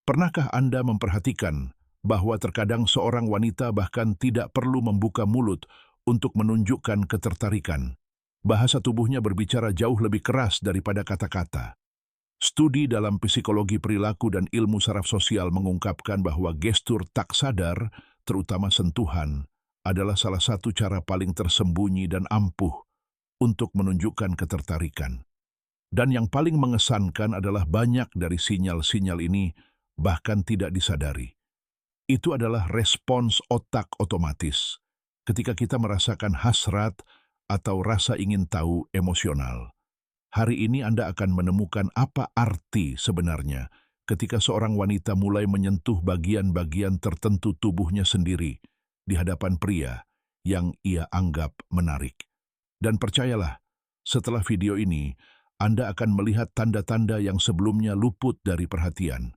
Pernahkah Anda memperhatikan bahwa terkadang seorang wanita bahkan tidak perlu membuka mulut untuk menunjukkan ketertarikan? Bahasa tubuhnya berbicara jauh lebih keras daripada kata-kata. Studi dalam psikologi perilaku dan ilmu saraf sosial mengungkapkan bahwa gestur tak sadar, terutama sentuhan, adalah salah satu cara paling tersembunyi dan ampuh untuk menunjukkan ketertarikan. Dan yang paling mengesankan adalah banyak dari sinyal-sinyal ini bahkan tidak disadari. Itu adalah respons otak otomatis ketika kita merasakan hasrat atau rasa ingin tahu emosional. Hari ini Anda akan menemukan apa arti sebenarnya ketika seorang wanita mulai menyentuh bagian-bagian tertentu tubuhnya sendiri di hadapan pria yang ia anggap menarik. Dan percayalah, setelah video ini, Anda akan melihat tanda-tanda yang sebelumnya luput dari perhatian.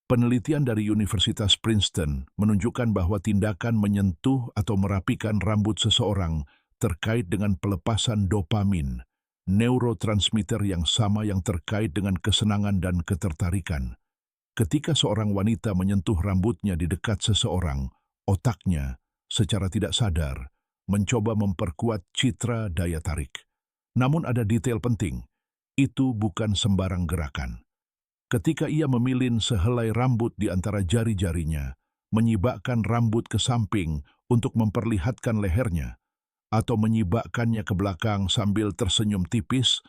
Penelitian dari Universitas Princeton menunjukkan bahwa tindakan menyentuh atau merapikan rambut seseorang terkait dengan pelepasan dopamin, neurotransmitter yang sama yang terkait dengan kesenangan dan ketertarikan. Ketika seorang wanita menyentuh rambutnya di dekat seseorang, otaknya, secara tidak sadar, mencoba memperkuat citra daya tarik. Namun ada detail penting, itu bukan sembarang gerakan. Ketika ia memilin sehelai rambut di antara jari-jarinya, menyibakkan rambut ke samping untuk memperlihatkan lehernya, atau menyibakkannya ke belakang sambil tersenyum tipis,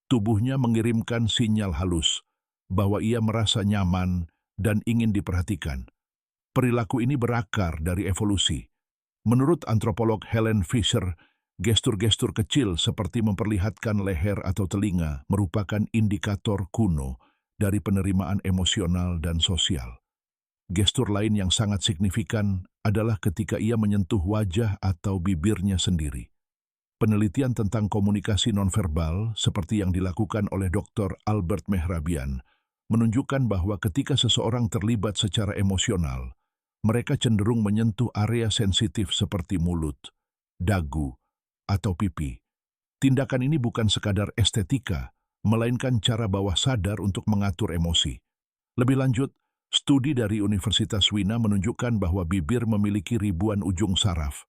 tubuhnya mengirimkan sinyal halus bahwa ia merasa nyaman dan ingin diperhatikan. Perilaku ini berakar dari evolusi. Menurut antropolog Helen Fisher, gestur-gestur kecil seperti memperlihatkan leher atau telinga merupakan indikator kuno dari penerimaan emosional dan sosial. Gestur lain yang sangat signifikan adalah ketika ia menyentuh wajah atau bibirnya sendiri. Penelitian tentang komunikasi nonverbal, seperti yang dilakukan oleh Dr. Albert Mehrabian, menunjukkan bahwa ketika seseorang terlibat secara emosional, mereka cenderung menyentuh area sensitif seperti mulut, dagu, atau pipi. Tindakan ini bukan sekadar estetika, melainkan cara bawah sadar untuk mengatur emosi. Lebih lanjut, studi dari Universitas Wina menunjukkan bahwa bibir memiliki ribuan ujung saraf,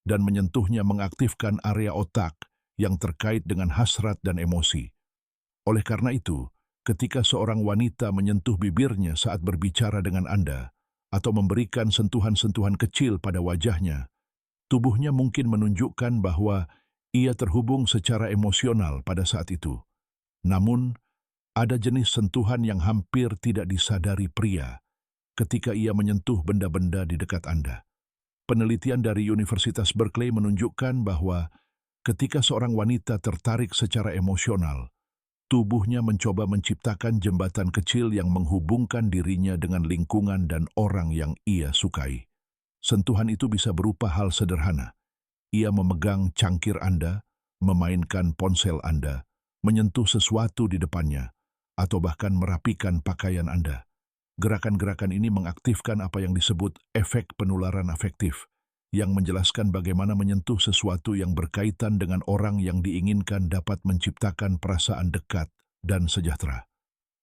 dan menyentuhnya mengaktifkan area otak yang terkait dengan hasrat dan emosi. Oleh karena itu, ketika seorang wanita menyentuh bibirnya saat berbicara dengan Anda, atau memberikan sentuhan-sentuhan kecil pada wajahnya, tubuhnya mungkin menunjukkan bahwa ia terhubung secara emosional pada saat itu. Namun, ada jenis sentuhan yang hampir tidak disadari pria ketika ia menyentuh benda-benda di dekat Anda. Penelitian dari Universitas Berkeley menunjukkan bahwa ketika seorang wanita tertarik secara emosional, tubuhnya mencoba menciptakan jembatan kecil yang menghubungkan dirinya dengan lingkungan dan orang yang ia sukai. Sentuhan itu bisa berupa hal sederhana. Ia memegang cangkir Anda, memainkan ponsel Anda, menyentuh sesuatu di depannya, atau bahkan merapikan pakaian Anda. Gerakan-gerakan ini mengaktifkan apa yang disebut efek penularan afektif, yang menjelaskan bagaimana menyentuh sesuatu yang berkaitan dengan orang yang diinginkan dapat menciptakan perasaan dekat dan sejahtera.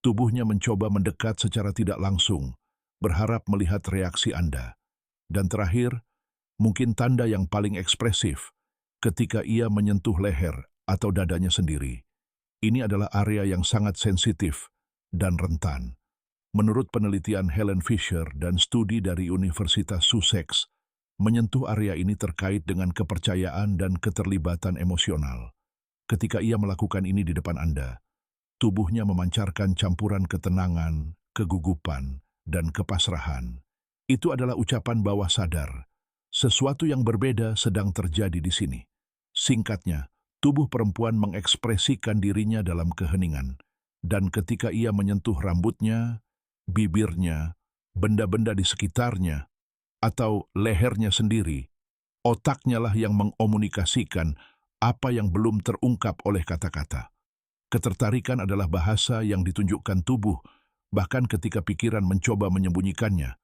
Tubuhnya mencoba mendekat secara tidak langsung, berharap melihat reaksi Anda. Dan terakhir, mungkin tanda yang paling ekspresif, ketika ia menyentuh leher atau dadanya sendiri. Ini adalah area yang sangat sensitif dan rentan. Menurut penelitian Helen Fisher dan studi dari Universitas Sussex, menyentuh area ini terkait dengan kepercayaan dan keterlibatan emosional. Ketika ia melakukan ini di depan Anda, tubuhnya memancarkan campuran ketenangan, kegugupan, dan kepasrahan. Itu adalah ucapan bawah sadar. Sesuatu yang berbeda sedang terjadi di sini. Singkatnya, tubuh perempuan mengekspresikan dirinya dalam keheningan, dan ketika ia menyentuh rambutnya, bibirnya, benda-benda di sekitarnya, atau lehernya sendiri, otaknya lah yang mengomunikasikan apa yang belum terungkap oleh kata-kata. Ketertarikan adalah bahasa yang ditunjukkan tubuh, bahkan ketika pikiran mencoba menyembunyikannya.